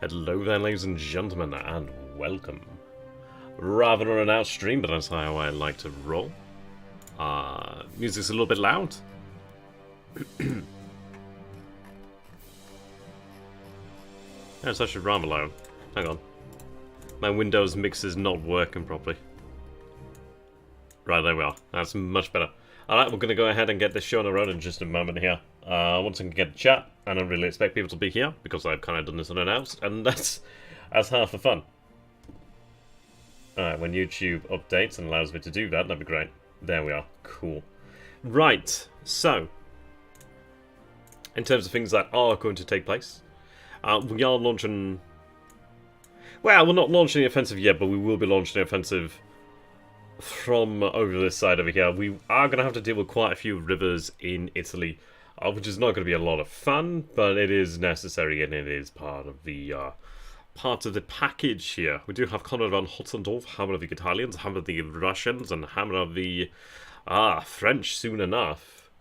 Hello there, ladies and gentlemen, and welcome. Rather an out stream, but that's how I like to roll. Music's a little bit loud. Yeah, it's actually rather loud. Hang on. My Windows mix is not working properly. Right, there we are. That's much better. Alright, we're going to go ahead and get this show on the road in just a moment here. Once I can get the chat, I don't really expect people to be here, because I've kind of done this unannounced, and that's half the fun. Alright, when YouTube updates and allows me to do that, that'd be great. There we are. Cool. Right, so, in terms of things that are going to take place, we are launching... Well, we're not launching the offensive yet, but we will be launching the offensive from over this side over here. We are going to have to deal with quite a few rivers in Italy, which is not going to be a lot of fun, but it is necessary and it is part of the package here. We do have Conrad von Hotzendorf, Hammer of the Italians, Hammer of the Russians, and Hammer of the French soon enough.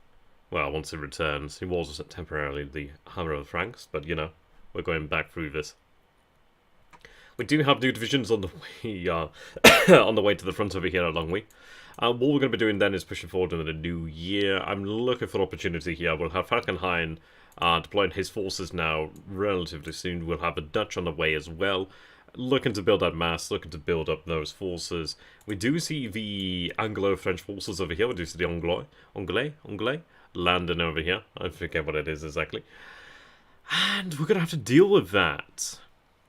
Well, once he returns. He was temporarily the Hammer of the Franks, but you know, we're going back through this. We do have new divisions on the way, on the way to the front over here at Longwy. What we're going to be doing then is pushing forward into the new year. I'm looking for opportunity here. We'll have Falkenhayn deploying his forces now relatively soon. We'll have the Dutch on the way as well. Looking to build that mass, looking to build up those forces. We do see the Anglo-French forces over here. We do see the Anglais landing over here. I forget what it is exactly. And we're going to have to deal with that.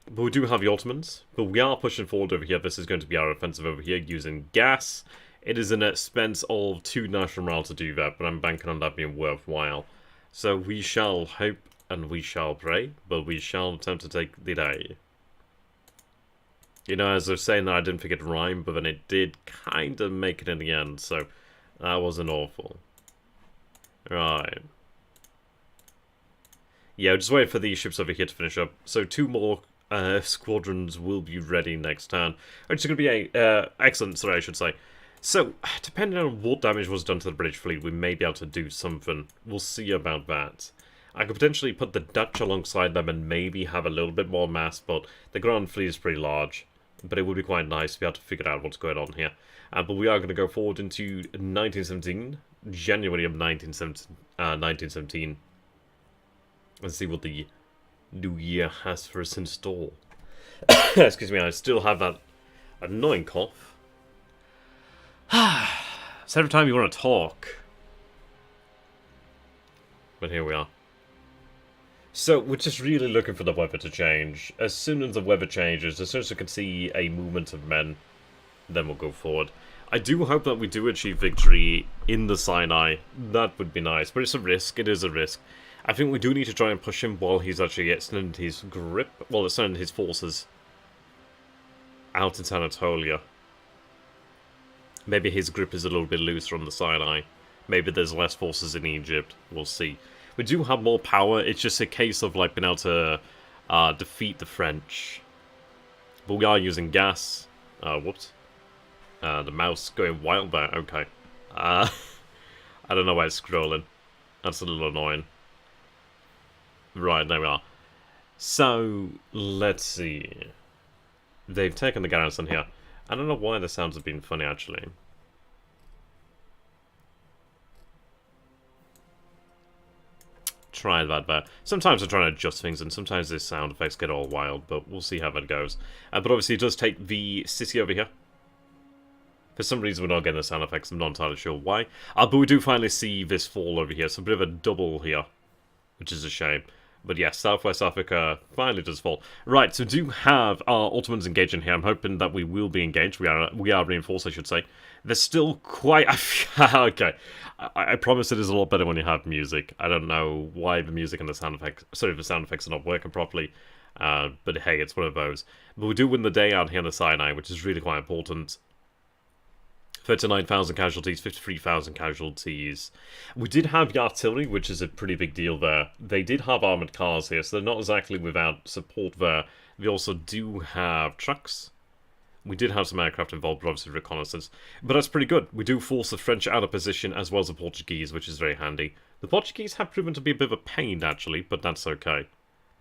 But we do have the Ottomans, but we are pushing forward over here. This is going to be our offensive over here using gas. It is an expense of 2 national morale to do that, but I'm banking on that being worthwhile. So we shall hope and we shall pray, but we shall attempt to take the day. You know, as I was saying that I didn't forget rhyme, but then it did kind of make it in the end, so that wasn't awful. Right. Yeah, just wait for these ships over here to finish up. So 2 more squadrons will be ready next turn. Which is going to be excellent, sorry, I should say. So, depending on what damage was done to the British fleet, we may be able to do something. We'll see about that. I could potentially put the Dutch alongside them and maybe have a little bit more mass, but the Grand Fleet is pretty large. But it would be quite nice to be able to figure out what's going on here. But we are going to go forward into 1917, January of 1917. Let's see what the new year has for us in store. Excuse me, I still have that annoying cough. So every time you want to talk. But here we are. So we're just really looking for the weather to change. As soon as the weather changes, as soon as we can see a movement of men, then we'll go forward. I do hope that we do achieve victory in the Sinai. That would be nice, but it's a risk. It is a risk. I think we do need to try and push him while he's actually extending his grip. Well, extending his forces out into Anatolia. Maybe his grip is a little bit looser on the Sinai. Maybe there's less forces in Egypt. We'll see. We do have more power. It's just a case of like being able to defeat the French. But we are using gas. Whoops. The mouse going wild there. Okay. I don't know why it's scrolling. That's a little annoying. Right, there we are. So, let's see. They've taken the garrison here. I don't know why the sounds have been funny, actually. Try that there. Sometimes I'm trying to adjust things, and sometimes the sound effects get all wild, but we'll see how that goes. But obviously, it does take the city over here. For some reason, we're not getting the sound effects. I'm not entirely sure why. But we do finally see this fall over here. So a bit of a double here, which is a shame. But yes, Southwest Africa finally does fall. Right, so we do have our Ottomans engaging here. I'm hoping that we will be engaged. We are reinforced, I should say. There's still quite... okay. I promise it is a lot better when you have music. I don't know why the music and the sound effects... Sorry, the sound effects are not working properly. But hey, it's one of those. But we do win the day out here in the Sinai, which is really quite important. 39,000 casualties, 53,000 casualties. We did have the artillery, which is a pretty big deal there. They did have armoured cars here, so they're not exactly without support there. They also do have trucks. We did have some aircraft involved, but obviously reconnaissance. But that's pretty good. We do force the French out of position, as well as the Portuguese, which is very handy. The Portuguese have proven to be a bit of a pain, actually, but that's okay.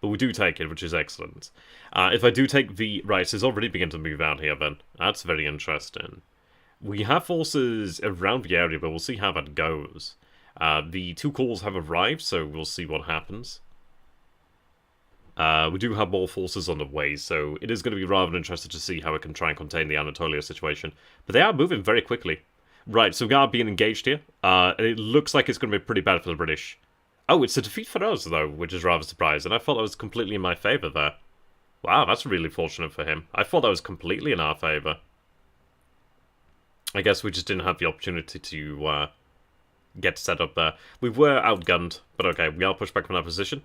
But we do take it, which is excellent. If I do take the... Right, it's already beginning to move out here, then. That's very interesting. We have forces around the area, but we'll see how that goes. The 2 calls have arrived, so we'll see what happens. We do have more forces on the way, so it is going to be rather interesting to see how we can try and contain the Anatolia situation. But they are moving very quickly. Right, so we are being engaged here, and it looks like it's going to be pretty bad for the British. Oh, it's a defeat for us, though, which is rather surprising. I thought that was completely in my favour there. Wow, that's really fortunate for him. I thought that was completely in our favour. I guess we just didn't have the opportunity to get set up there. We were outgunned, but okay, we are pushed back from our position.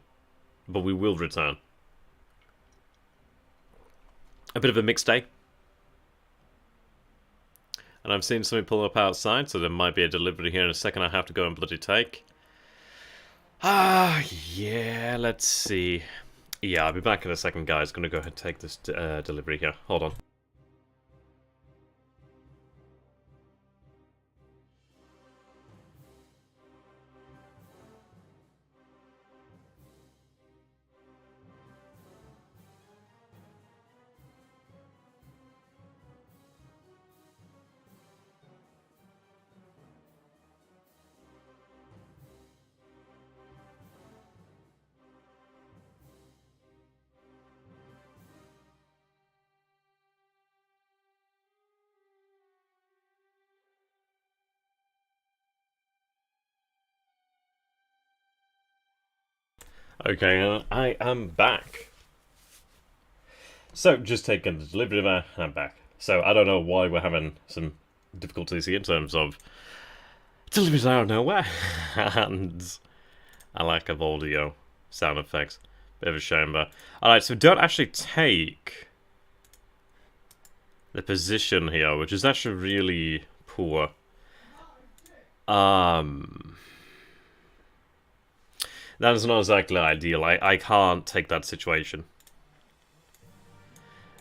But we will return. A bit of a mixed day. And I'm seeing something pull up outside, so there might be a delivery here in a second I have to go and bloody take. Yeah, let's see. Yeah, I'll be back in a second, guys. Gonna go ahead and take this delivery here. Hold on. Okay, I am back. So, just taking the delivery there, and I'm back. So, I don't know why we're having some difficulties here in terms of deliveries out of nowhere, and a lack of audio sound effects. Bit of a shame there. Alright, so we don't actually take the position here, which is actually really poor. That is not exactly ideal. I can't take that situation.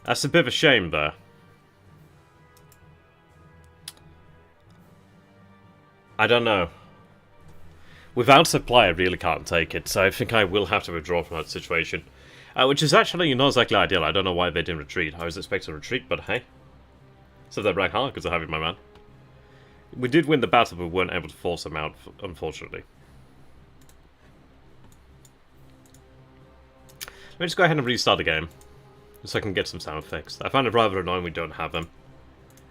That's a bit of a shame, there. I don't know. Without supply, I really can't take it, so I think I will have to withdraw from that situation. Which is actually not exactly ideal. I don't know why they didn't retreat. I was expecting a retreat, but hey. So they're black hard because I have it, my man. We did win the battle, but we weren't able to force them out, unfortunately. Let me just go ahead and restart the game, so I can get some sound effects. I find it rather annoying we don't have them.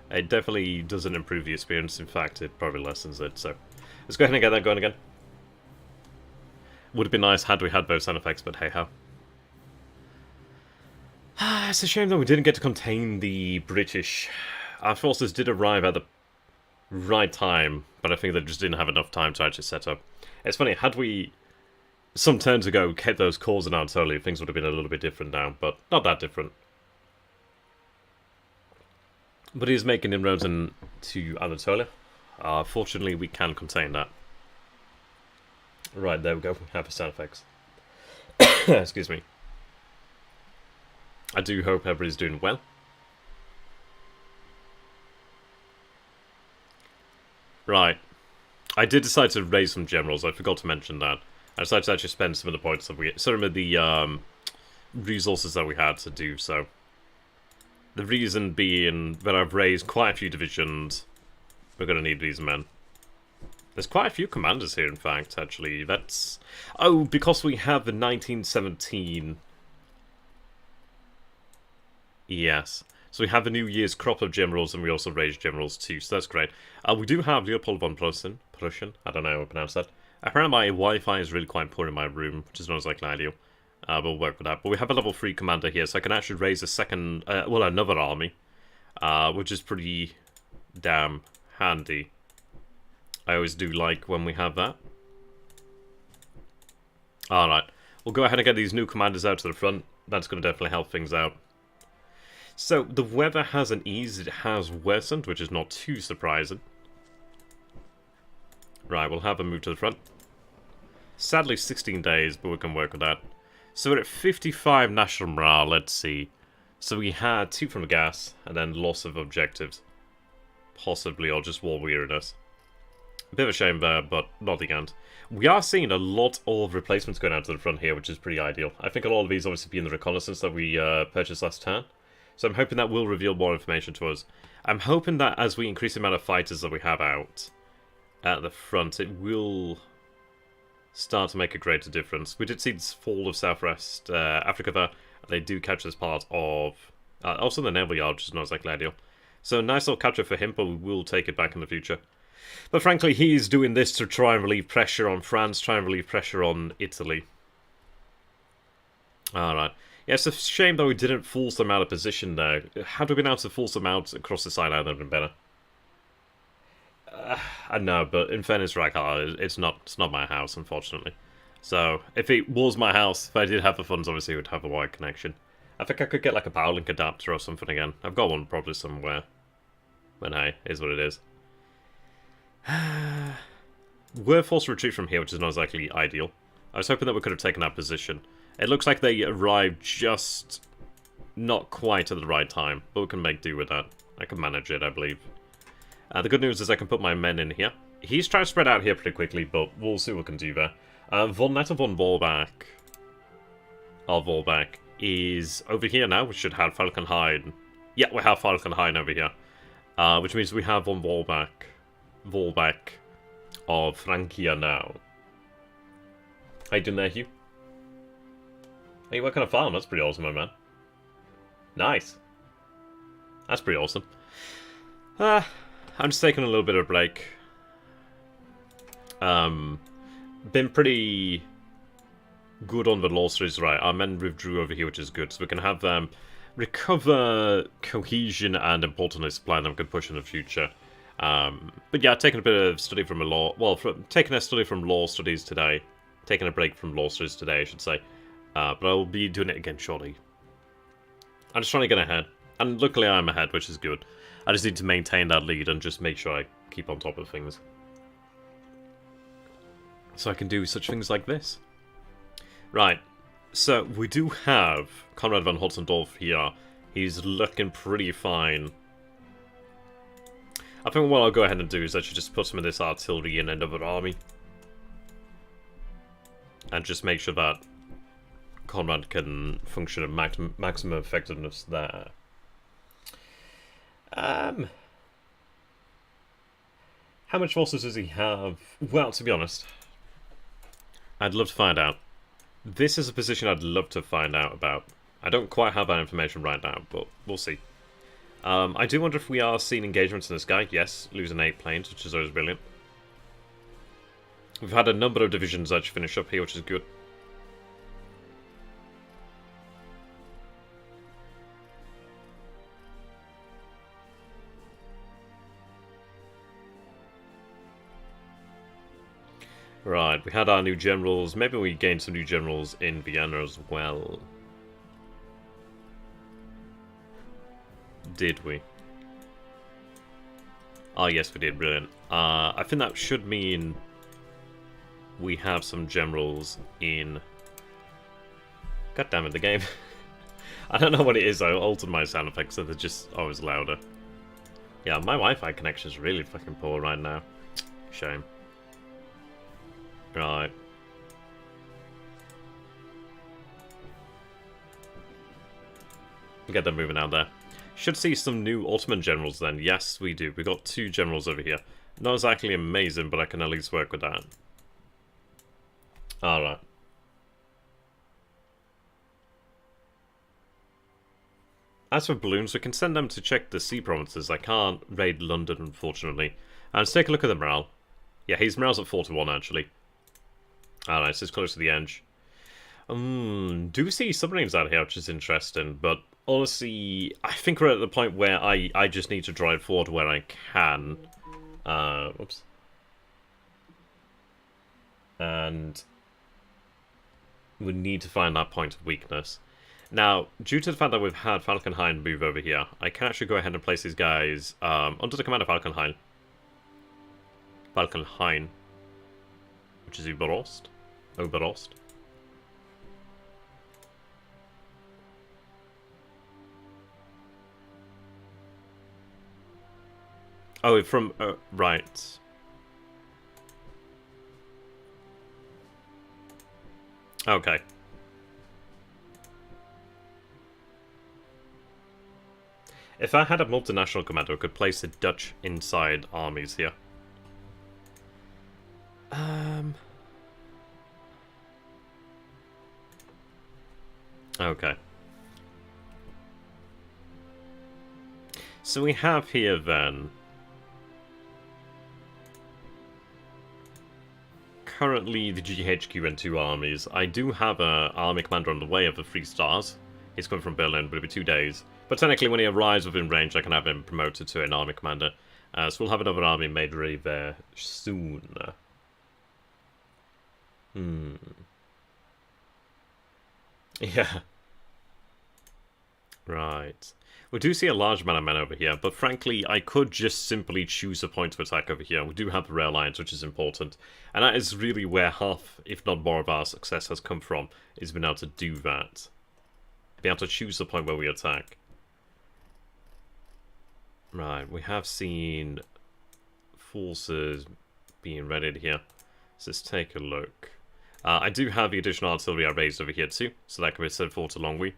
It definitely doesn't improve the experience, in fact it probably lessens it, so... Let's go ahead and get that going again. Would have been nice had we had both sound effects, but hey-ho. It's a shame that we didn't get to contain the British. Our forces did arrive at the right time, but I think they just didn't have enough time to actually set up. It's funny, had we... some turns ago kept those calls in Anatolia, things would have been a little bit different now, but not that different. But he is making inroads into Anatolia. Fortunately, we can contain that. Right, there we go. We have the sound effects. Excuse me. I do hope everybody's doing well. Right. I did decide to raise some generals. I forgot to mention that. I decided to actually spend some of the points that some of the resources that we had to do so. The reason being that I've raised quite a few divisions. We're going to need these men. There's quite a few commanders here, in fact, actually. That's... oh, because we have the 1917... yes. So we have the New Year's crop of generals, and we also raised generals too, so that's great. We do have Leopold von Prussian. I don't know how to pronounce that. Apparently my Wi-Fi is really quite poor in my room, which is not exactly ideal. But we'll work with that. But we have a level 3 commander here, so I can actually raise a second... well, another army. Which is pretty damn handy. I always do like when we have that. Alright. We'll go ahead and get these new commanders out to the front. That's going to definitely help things out. So, the weather hasn't eased. It has worsened, which is not too surprising. Right, we'll have them move to the front. Sadly, 16 days, but we can work with that. So we're at 55 national morale, let's see. So we had 2 from the gas, and then loss of objectives. Possibly, or just war weariness. A bit of a shame there, but not the end. We are seeing a lot of replacements going out to the front here, which is pretty ideal. I think a lot of these obviously be in the reconnaissance that we purchased last turn. So I'm hoping that will reveal more information to us. I'm hoping that as we increase the amount of fighters that we have out at the front, it will start to make a greater difference. We did see this fall of Southwest Africa there. They do catch this part of... also the naval yard, which is not exactly ideal. So nice little capture for him, but we will take it back in the future. But frankly, he's doing this to try and relieve pressure on France, try and relieve pressure on Italy. Alright. Yeah, it's a shame that we didn't force them out of position there. Had we been able to force them out across the side, that would have been better. I know, but in fairness, Raikar, it's not my house, unfortunately. So, if it was my house, if I did have the funds, obviously it would have a wide connection. I think I could get like a power link adapter or something again. I've got one probably somewhere. But hey, is what it is. We're forced to retreat from here, which is not exactly ideal. I was hoping that we could have taken that position. It looks like they arrived just not quite at the right time, but we can make do with that. I can manage it, I believe. The good news is I can put my men in here. He's trying to spread out here pretty quickly, but we'll see what we can do there. Von Netter von Volbach. Our Volbach is over here now. We should have Falkenhayn. Yeah, we have Falkenhayn over here. Which means we have von Volbach of Francia now. How you doing there, Hugh? Hey, you working on a farm? That's pretty awesome, my man. Nice. That's pretty awesome. I'm just taking a little bit of a break. Been pretty good on the law studies, right? Our men withdrew over here, which is good. So we can have them recover cohesion and importantly supply them good push in the future. But yeah, taking a bit of study from a law... Well, taking a study from law studies today. Taking a break from law studies today, I should say. But I will be doing it again shortly. I'm just trying to get ahead. And luckily I'm ahead, which is good. I just need to maintain that lead and just make sure I keep on top of things. So I can do such things like this. Right. So we do have Conrad von Hotzendorf here. He's looking pretty fine. I think what I'll go ahead and do is actually just put some of this artillery in another army. And just make sure that Conrad can function at maximum effectiveness there. How much forces does he have? Well, to be honest, I'd love to find out. This is a position I'd love to find out about. I don't quite have that information right now, but we'll see. I do wonder if we are seeing engagements in this guy. Yes, losing 8 planes, which is always brilliant. We've had a number of divisions actually finish up here, which is good. Right, we had our new generals. Maybe we gained some new generals in Vienna as well. Did we? Oh, yes, we did. Brilliant. I think that should mean we have some generals in... God damn it, the game. I don't know what it is. I altered my sound effects so they're just always louder. Yeah, my Wi-Fi connection is really fucking poor right now. Shame. Right. Get them moving out there. Should see some new Ottoman generals then. Yes, we do. We got 2 generals over here. Not exactly amazing, but I can at least work with that. Alright. As for balloons, we can send them to check the sea provinces. I can't raid London, unfortunately. And let's take a look at the morale. Yeah, his morale's at 41, actually. Alright, so it's close to the edge. Do see submarines out here, which is interesting, but honestly, I think we're at the point where I just need to drive forward where I can. Whoops. And we need to find that point of weakness. Now, due to the fact that we've had Falkenhayn move over here, I can actually go ahead and place these guys under the command of Falkenhayn. Falkenhayn. Which is Oberst. Oberst. Oh, from... right. Okay. If I had a multinational commander, I could place the Dutch inside armies here. Okay. So we have here then currently the GHQ and 2 armies. I do have an army commander on the way of the 3 stars. He's coming from Berlin, but it'll be 2 days. But technically when he arrives within range, I can have him promoted to an army commander. So we'll have another army made ready there soon. Yeah. Right. We do see a large amount of men over here, but frankly, I could just simply choose a point of attack over here. We do have the rail lines, which is important. And that is really where half, if not more of our success has come from, is being able to do that. Be able to choose the point where we attack. Right, we have seen forces being readied here. So let's take a look. I do have the additional artillery I raised over here too, so that can be sent forward to Longwy.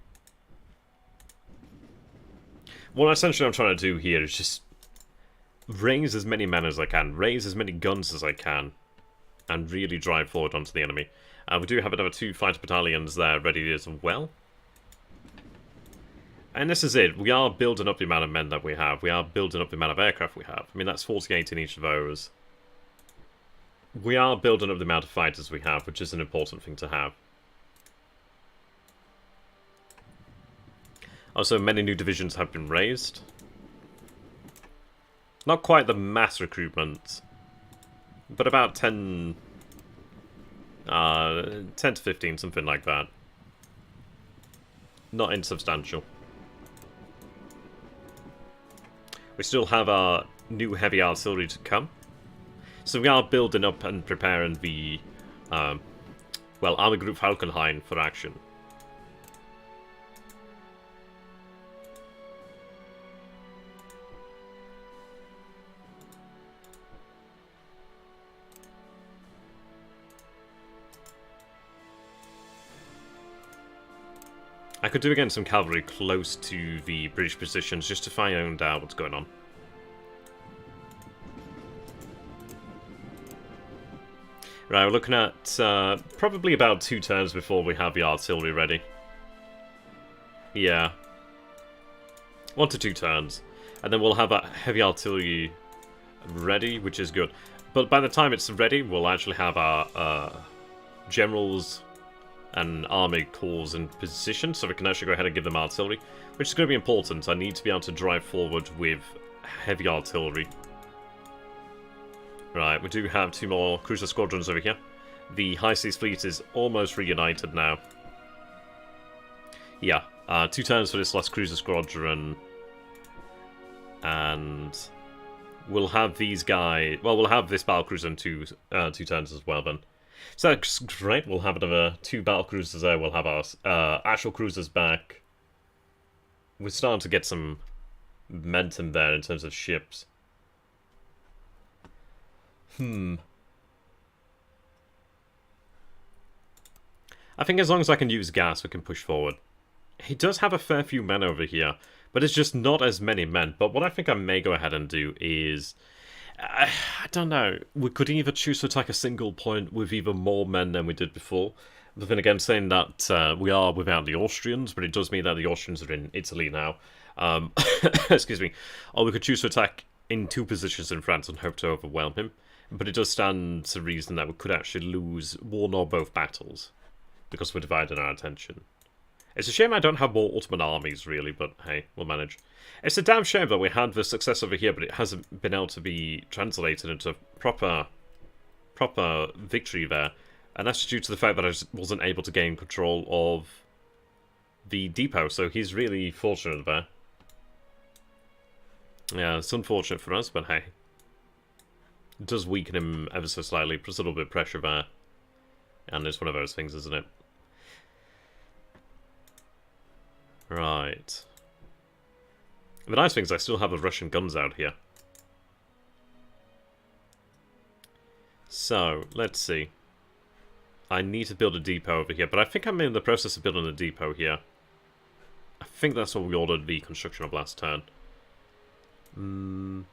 What essentially I'm trying to do here is just raise as many men as I can, raise as many guns as I can, and really drive forward onto the enemy. We do have another 2 fighter battalions there ready as well. And this is it. We are building up the amount of men that we have. We are building up the amount of aircraft we have. I mean, that's 48 in each of those. We are building up the amount of fighters we have, which is an important thing to have. Also, many new divisions have been raised. Not quite the mass recruitment, but about 10 to 15, something like that. Not insubstantial. We still have our new heavy artillery to come. So we are building up and preparing the, well, Army Group Falkenhayn for action. I could do again some cavalry close to the British positions just to find out what's going on. Right, we're looking at probably about 2 turns before we have the artillery ready. Yeah. 1 to 2 turns. And then we'll have that heavy artillery ready, which is good. But by the time it's ready, we'll actually have our generals and army corps in position, so we can actually go ahead and give them artillery, which is going to be important. I need to be able to drive forward with heavy artillery. Right, we do have 2 more cruiser squadrons over here. The High Seas Fleet is almost reunited now. Yeah, 2 turns for this last cruiser squadron. And we'll have these guys... Well, we'll have this battlecruiser in 2 turns as well then. So that's great, we'll have another 2 battlecruisers there, we'll have our actual cruisers back. We're starting to get some momentum there in terms of ships. I think as long as I can use gas, we can push forward. He does have a fair few men over here, but it's just not as many men. But what I think I may go ahead and do is... I don't know. We could either choose to attack a single point with even more men than we did before. But then again, saying that we are without the Austrians, but it does mean that the Austrians are in Italy now. Excuse me. Or we could choose to attack in 2 positions in France and hope to overwhelm him. But it does stand to reason that we could actually lose one or both battles, because we're dividing our attention. It's a shame I don't have more Ottoman armies, really, but hey, we'll manage. It's a damn shame that we had the success over here, but it hasn't been able to be translated into proper victory there. And that's due to the fact that I wasn't able to gain control of the depot, so he's really fortunate there. Yeah, it's unfortunate for us, but hey. It does weaken him ever so slightly, plus a little bit of pressure there. And it's one of those things, isn't it? Right. The nice thing is I still have the Russian guns out here. So, let's see. I need to build a depot over here, but I think I'm in the process of building a depot here. I think that's what we ordered the construction of last turn. I'm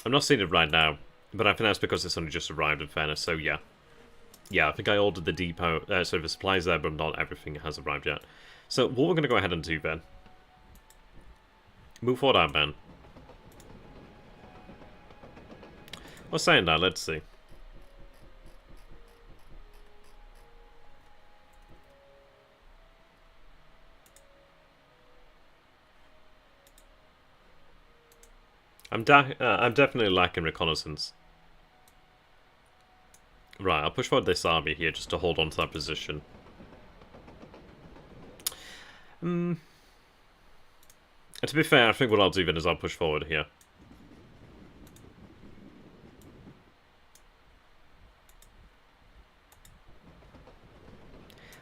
not seeing it right now, but I think that's because it's only just arrived, in fairness, so yeah. Yeah, I think I ordered the depot, so the supplies there, but not everything has arrived yet. So what we're going to go ahead and do then, move forward our man. Well, saying that, let's see. I'm definitely lacking reconnaissance. Right, I'll push forward this army here just to hold on to that position. To be fair, I think what I'll do then is I'll push forward here.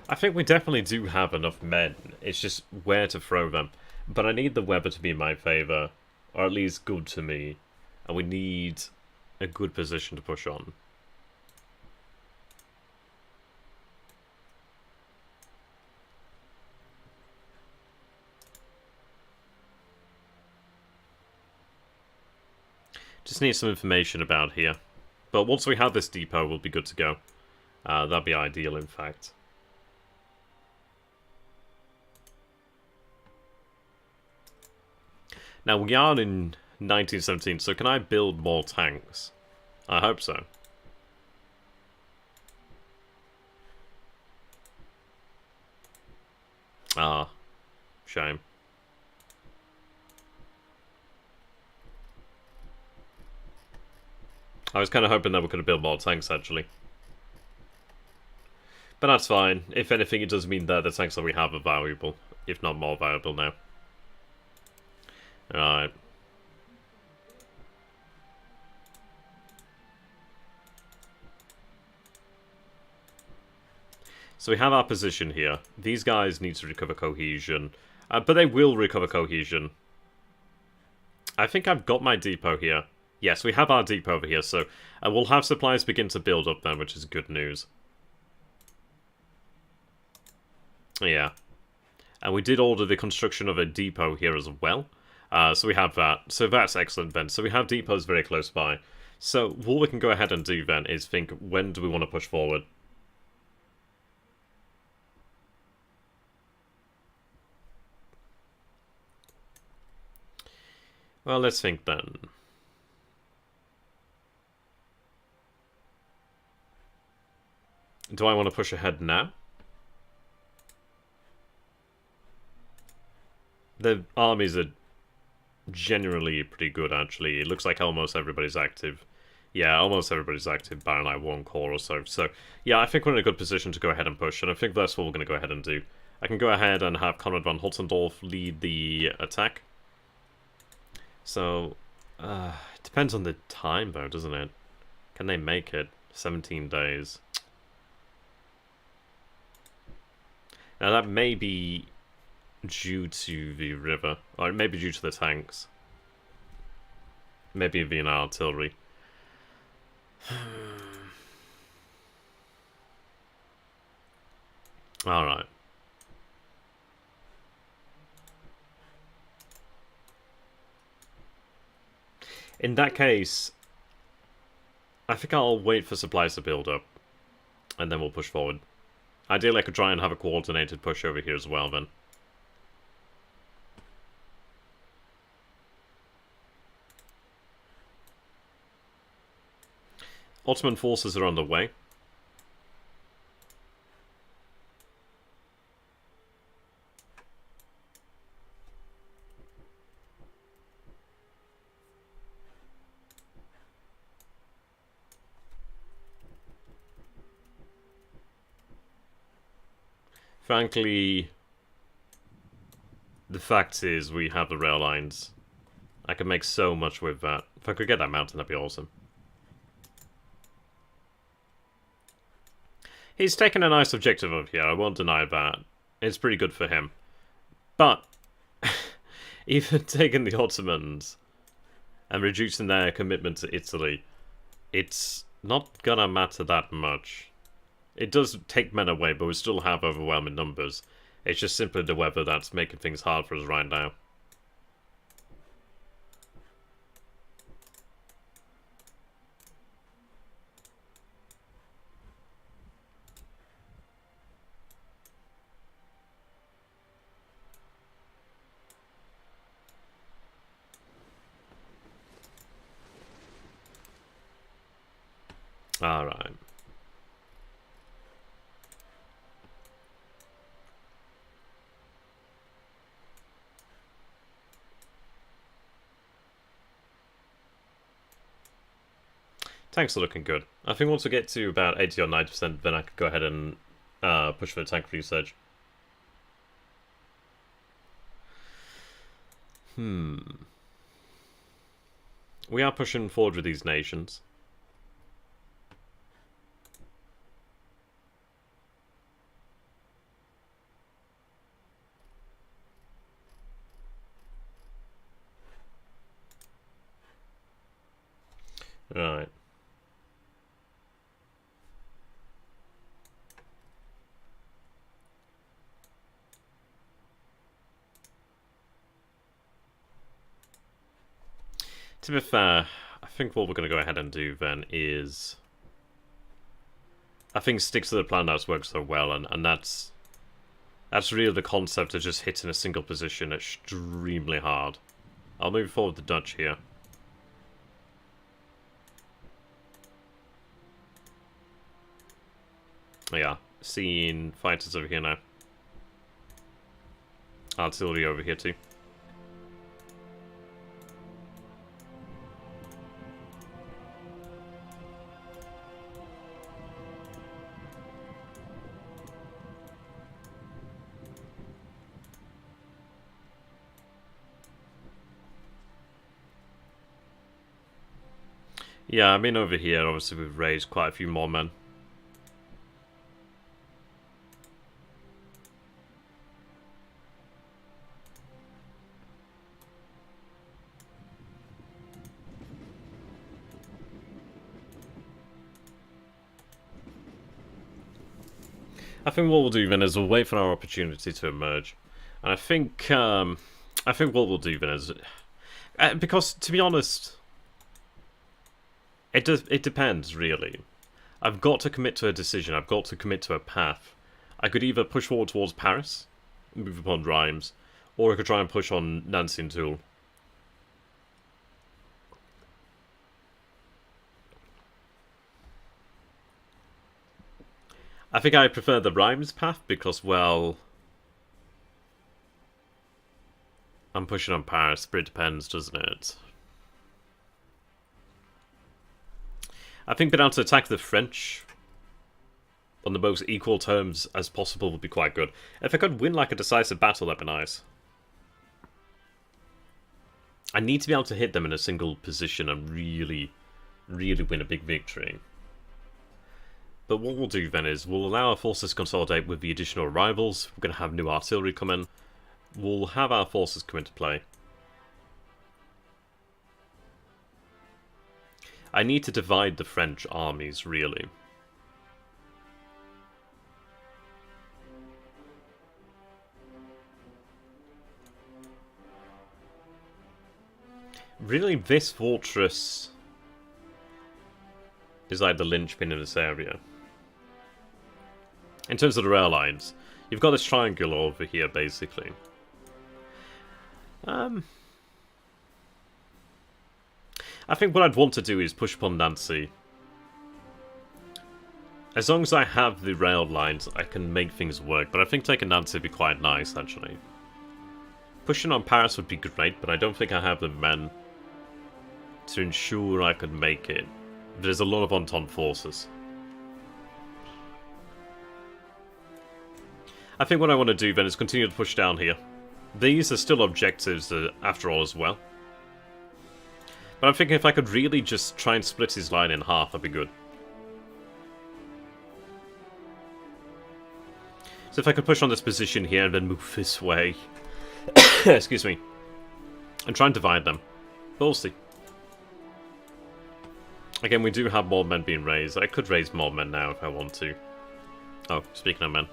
I think we definitely do have enough men. It's just where to throw them. But I need the weather to be in my favour, or at least good to me. And we need a good position to push on. Just need some information about here. But once we have this depot, we'll be good to go. That'd be ideal, in fact. Now, we are in 1917, so can I build more tanks? I hope so. Ah, shame. I was kind of hoping that we could have built more tanks, actually. But that's fine. If anything, it does mean that the tanks that we have are valuable, if not more valuable now. Alright. So we have our position here. These guys need to recover cohesion. But they will recover cohesion. I think I've got my depot here. Yes, we have our depot over here, so we'll have supplies begin to build up then, which is good news. Yeah. And we did order the construction of a depot here as well. So we have that. So that's excellent then. So we have depots very close by. So what we can go ahead and do then is think, when do we want to push forward? Well, let's think then. Do I want to push ahead now? The armies are generally pretty good, actually. It looks like almost everybody's active. Yeah, almost everybody's active, bar like one corps or so. So, yeah, I think we're in a good position to go ahead and push, and I think that's what we're going to go ahead and do. I can go ahead and have Conrad von Holzendorf lead the attack. So, it depends on the time, though, doesn't it? Can they make it? 17 days. Now, that may be due to the river, or it may be due to the tanks. Maybe the artillery. Alright. In that case, I think I'll wait for supplies to build up, and then we'll push forward. Ideally, I could try and have a coordinated push over here as well, then. Ottoman forces are on the way. Frankly, the fact is we have the rail lines. I could make so much with that. If I could get that mountain, that'd be awesome. He's taken a nice objective over here, I won't deny that. It's pretty good for him. But, even taking the Ottomans and reducing their commitment to Italy, it's not gonna matter that much. It does take men away, but we still have overwhelming numbers. It's just simply the weather that's making things hard for us right now. Alright. Tanks are looking good. I think once we get to about 80 or 90%, then I could go ahead and push for the tank research. We are pushing forward with these nations. Right. To be fair, I think what we're going to go ahead and do then is... I think stick to the plan that's worked so well, and that's really the concept of just hitting a single position extremely hard. I'll move forward the Dutch here. Yeah, seeing fighters over here now. Artillery over here too. Yeah, I mean over here obviously we've raised quite a few more men. I think what we'll do then is we'll wait for our opportunity to emerge, and I think what we'll do then is because to be honest, it depends really. I've got to commit to a decision. I've got to commit to a path. I could either push forward towards Paris, move upon Rheims, or I could try and push on Nancy and Toul. I think I prefer the Rheims path because, well, I'm pushing on Paris, but it depends, doesn't it? I think being able to attack the French on the most equal terms as possible would be quite good. If I could win like a decisive battle, that'd be nice. I need to be able to hit them in a single position and really, really win a big victory. But what we'll do then is we'll allow our forces to consolidate with the additional arrivals. We're going to have new artillery come in. We'll have our forces come into play. I need to divide the French armies, really. Really, this fortress is like the linchpin in this area. In terms of the rail lines, you've got this triangle over here, basically. I think what I'd want to do is push upon Nancy. As long as I have the rail lines, I can make things work, but I think taking Nancy would be quite nice, actually. Pushing on Paris would be great, but I don't think I have the men to ensure I could make it. There's a lot of Entente forces. I think what I want to do then is continue to push down here. These are still objectives after all as well. But I'm thinking if I could really just try and split his line in half, that'd be good. So if I could push on this position here and then move this way. Excuse me. And try and divide them. But we'll see. Again, we do have more men being raised. I could raise more men now if I want to. Oh, speaking of men.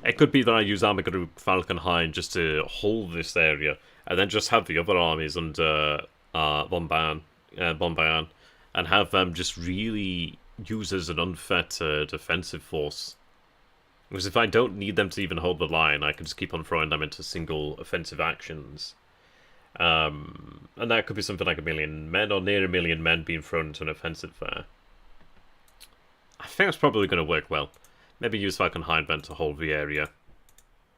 It could be that I use Army Group Falcon Hind just to hold this area, and then just have the other armies under von Bayern, and have them just really use as an unfettered defensive force. Because if I don't need them to even hold the line, I can just keep on throwing them into single offensive actions. And that could be something like 1 million men, or near 1 million men being thrown into an offensive there. I think that's probably going to work well. Maybe use Falcon Hindbent to hold the area,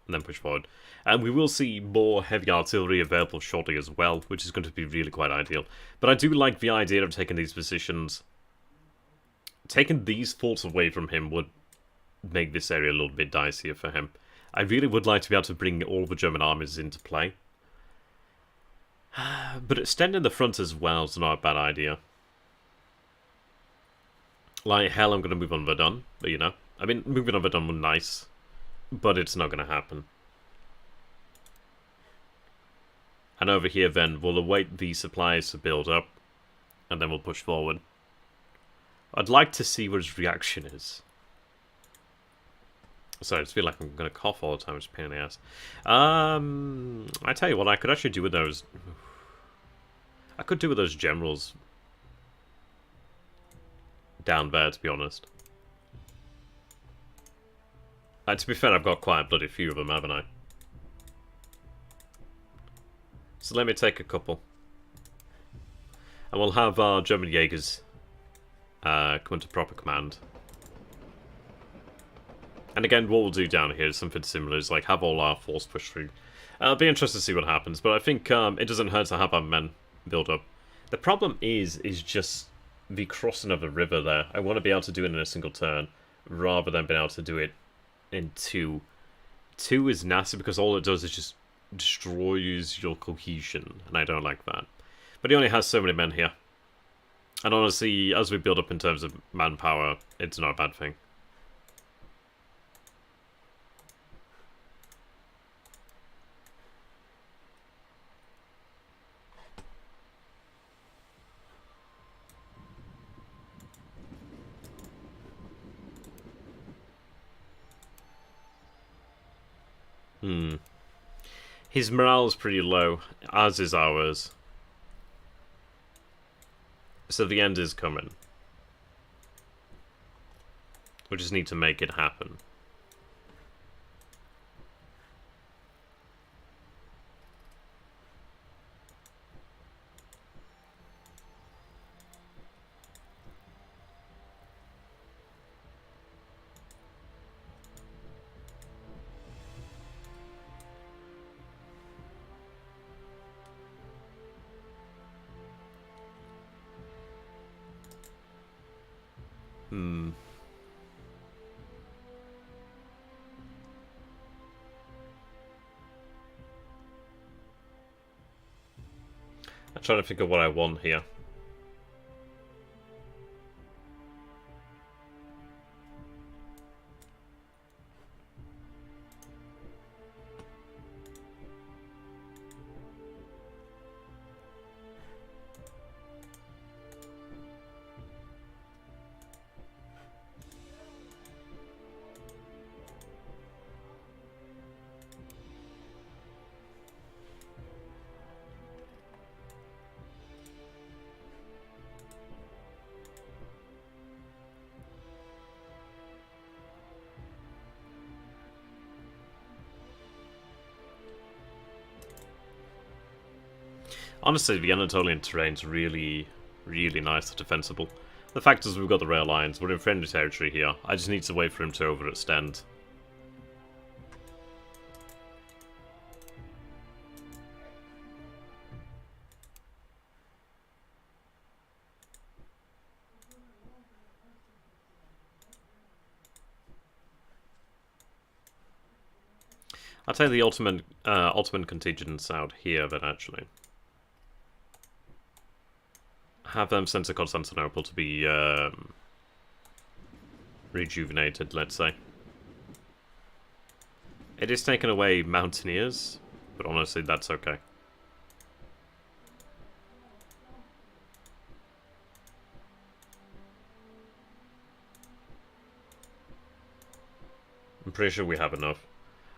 and then push forward. And we will see more heavy artillery available shortly as well, which is going to be really quite ideal. But I do like the idea of taking these positions. Taking these forts away from him would make this area a little bit dicier for him. I really would like to be able to bring all the German armies into play. But extending the front as well is not a bad idea. Like hell, I'm going to move on Verdun, but you know. I mean, moving on Verdun was nice, but it's not going to happen. And over here then, we'll await the supplies to build up, and then we'll push forward. I'd like to see what his reaction is. Sorry, I just feel like I'm going to cough all the time, it's a pain in the ass. I tell you what, I could actually do with those... I could do with those generals down there, to be honest. To be fair, I've got quite a bloody few of them, haven't I? So let me take a couple. And we'll have our German Jaegers come into proper command. And again, what we'll do down here is something similar, is like have all our force push through. I'll be interested to see what happens, but I think it doesn't hurt to have our men build up. The problem is just the crossing of the river there. I want to be able to do it in a single turn, rather than being able to do it in 2. 2 is nasty because all it does is just destroys your cohesion, and I don't like that. But he only has so many men here. And honestly, as we build up in terms of manpower, it's not a bad thing. His morale is pretty low, as is ours. So the end is coming. We just need to make it happen. I'm trying to think of what I want here. Honestly, the Anatolian terrain's really, really nice and defensible. The fact is we've got the rail lines, we're in friendly territory here. I just need to wait for him to overextend. I'll take the Ottoman contingents out here then, actually. Have them sent to Constantinople to be rejuvenated, let's say. It is taking away mountaineers, but honestly, that's okay. pretty sure we have enough.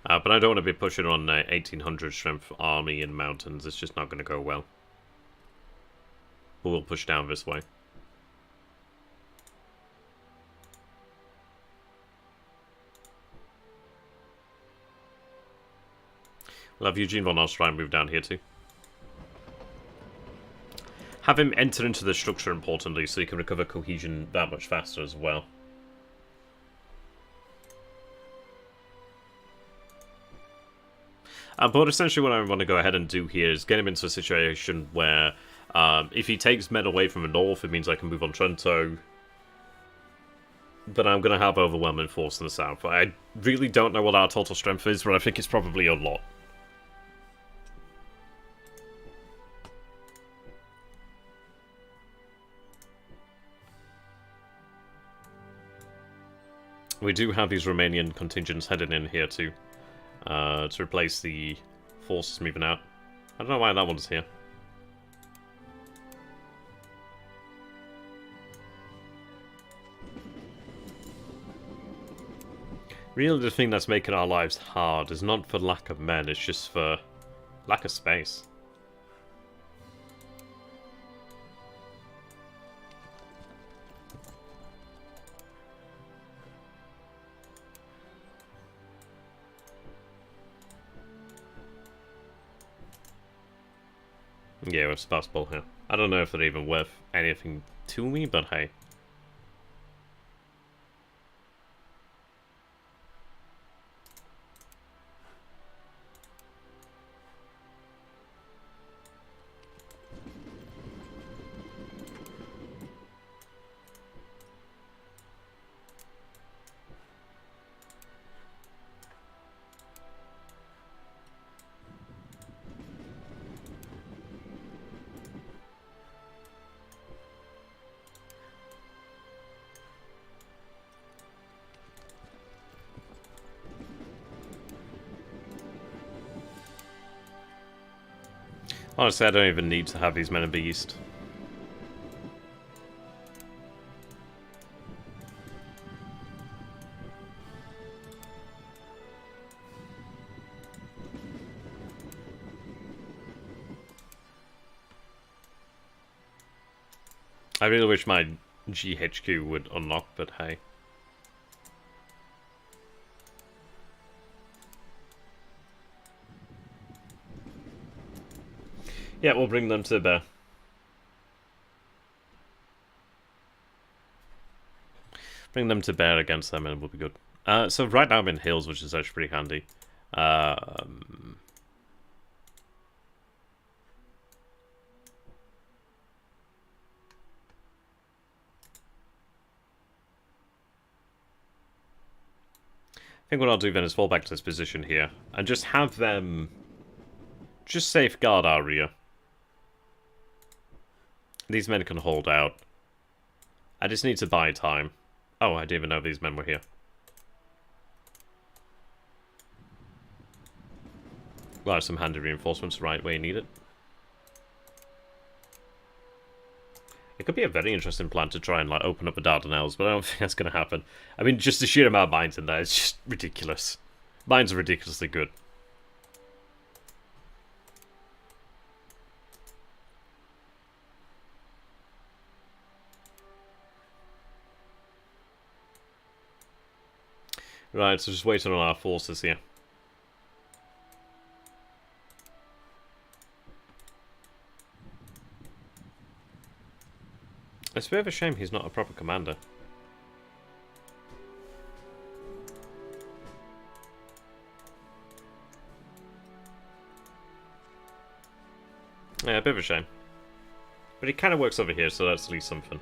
But I don't want to be pushing on 1800 strength army in mountains. It's just not going to go well. But we'll push down this way. We'll have Eugene von Osterrein move down here too. Have him enter into the structure importantly so he can recover cohesion that much faster as well. But essentially what I want to go ahead and do here is get him into a situation where if he takes men away from the north, it means I can move on Trento. But I'm going to have overwhelming force in the south. I really don't know what our total strength is, but I think it's probably a lot. We do have these Romanian contingents heading in here too. To replace the forces moving out. I don't know why that one's here. Really, the thing that's making our lives hard is not for lack of men, it's just for lack of space. Yeah, it's possible here. I don't know if they're even worth anything to me, but hey. Honestly, I don't even need to have these men in the east. I really wish my GHQ would unlock, but hey. Yeah, we'll bring them to bear. Bring them to bear against them and it will be good. So right now I'm in hills, which is actually pretty handy. I think what I'll do then is fall back to this position here and just have them just safeguard our rear. These men can hold out. I just need to buy time. Oh, I didn't even know these men were here. Well, some handy reinforcements right where you need it. It could be a very interesting plan to try and like open up the Dardanelles, but I don't think that's going to happen. I mean, just the sheer amount of mines in there is just ridiculous. Mines are ridiculously good. Right, so just waiting on our forces here. It's a bit of a shame he's not a proper commander. Yeah, a bit of a shame. But he kind of works over here, so that's at least something.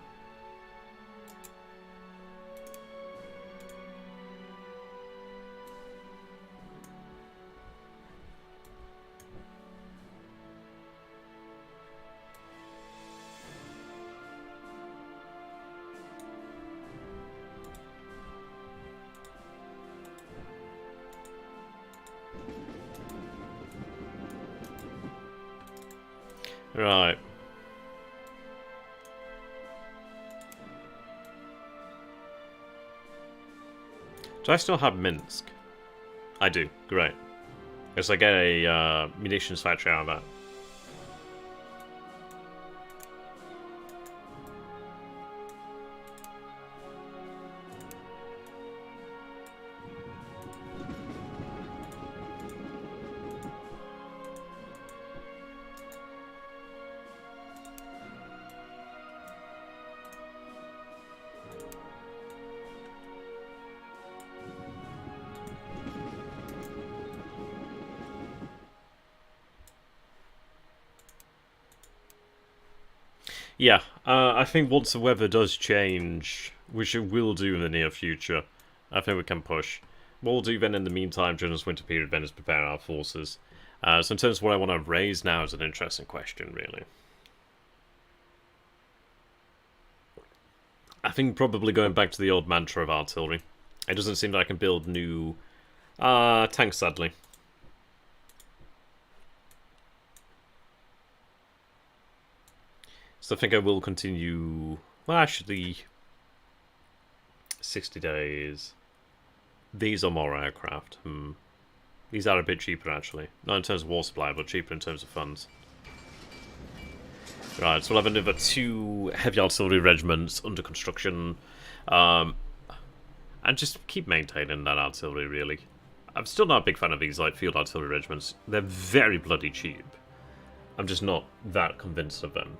Right. Do I still have Minsk? I do. Great. Guess I get a munitions factory out of that. Yeah, I think once the weather does change, which it will do in the near future, I think we can push. What we'll do then in the meantime during this winter period then is prepare our forces. So in terms of what I want to raise now is an interesting question, really. I think probably going back to the old mantra of artillery. It doesn't seem that I can build new tanks, sadly. So I think I will continue... Well, actually... 60 days... These are more aircraft. These are a bit cheaper, actually. Not in terms of war supply, but cheaper in terms of funds. Right, so we'll have another 2 heavy artillery regiments under construction. And just keep maintaining that artillery, really. I'm still not a big fan of these like field artillery regiments. They're very bloody cheap. I'm just not that convinced of them.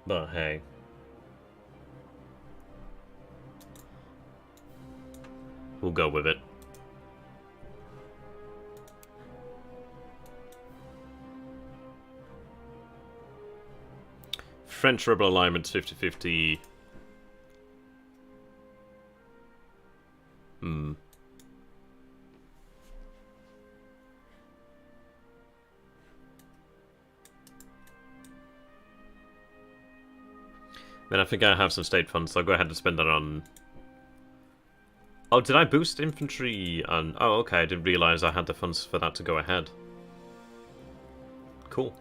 But hey. We'll go with it. French rebel alignment 50-50. Then I think I have some state funds, so I'll go ahead and spend that on... Oh, did I boost infantry? And oh, okay, I didn't realise I had the funds for that to go ahead. Cool.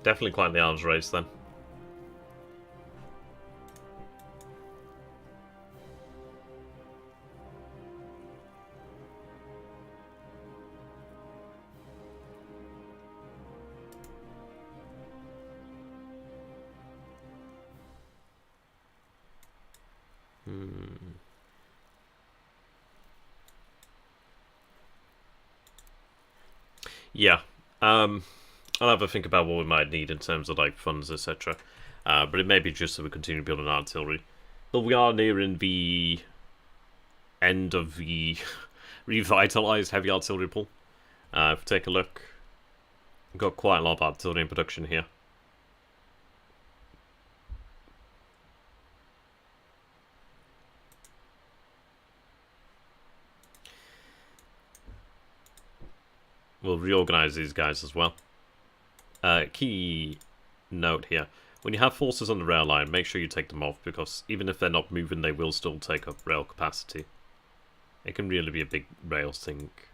Definitely quite the arms race, then. Yeah. I'll have a think about what we might need in terms of like funds, etc. But it may be just so we continue building artillery. But we are nearing the end of the revitalized heavy artillery pool. If we take a look, we've got quite a lot of artillery in production here. We'll reorganize these guys as well. Key note here. When you have forces on the rail line, make sure you take them off, because even if they're not moving, they will still take up rail capacity. It can really be a big rail sink.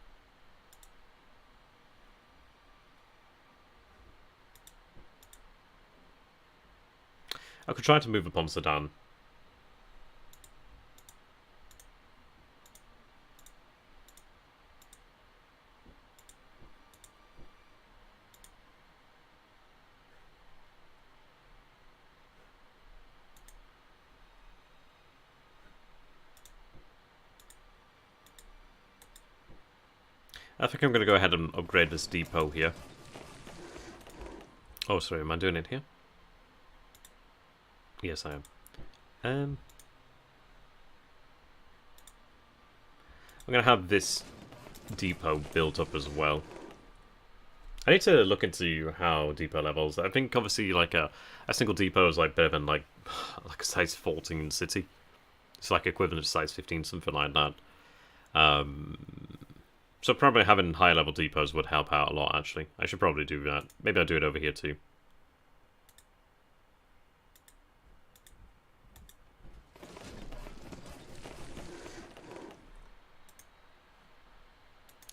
I could try to move upon Sedan. I think I'm going to go ahead and upgrade this depot here. Oh, sorry, am I doing it here? Yes, I am. I'm going to have this depot built up as well. I need to look into how depot levels. I think obviously like a single depot is like better than like a size 14 city. It's like equivalent to size 15, something like that. So probably having high level depots would help out a lot, actually. I should probably do that. Maybe I'll do it over here too.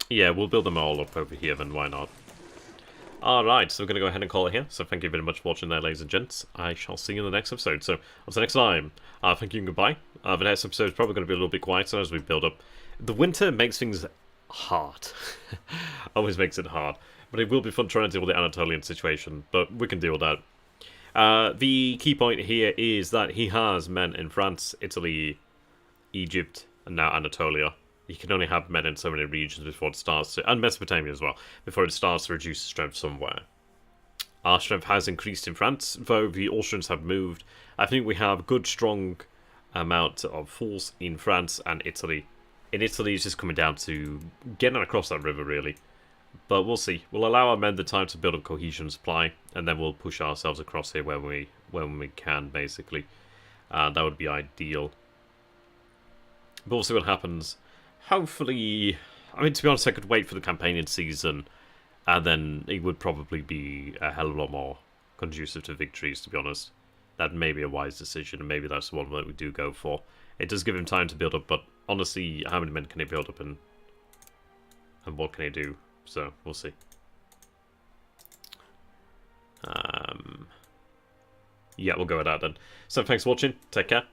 Yeah, we'll build them all up over here then, why not? Alright, so we're going to go ahead and call it here. So thank you very much for watching there, ladies and gents. I shall see you in the next episode. So until next time, thank you and goodbye. The next episode is probably going to be a little bit quieter as we build up. The winter makes things hard. Always makes it hard. But it will be fun trying to deal with the Anatolian situation. But we can deal with that. The key point here is that he has men in France, Italy, Egypt, and now Anatolia. You can only have men in so many regions before it starts to, and Mesopotamia as well, before it starts to reduce strength somewhere. Our strength has increased in France, though the Austrians have moved. I think we have good, strong amount of force in France and Italy. In Italy, it's just coming down to getting across that river, really. But we'll see. We'll allow our men the time to build up cohesion and supply, and then we'll push ourselves across here when we can, basically. That would be ideal. But we'll see what happens. Hopefully, I mean, to be honest, I could wait for the campaigning season, and then it would probably be a hell of a lot more conducive to victories, to be honest. That may be a wise decision, and maybe that's the one that we do go for. It does give him time to build up, but honestly, how many men can he build up, and what can he do? So, we'll see. Yeah, we'll go with that then. So, thanks for watching. Take care.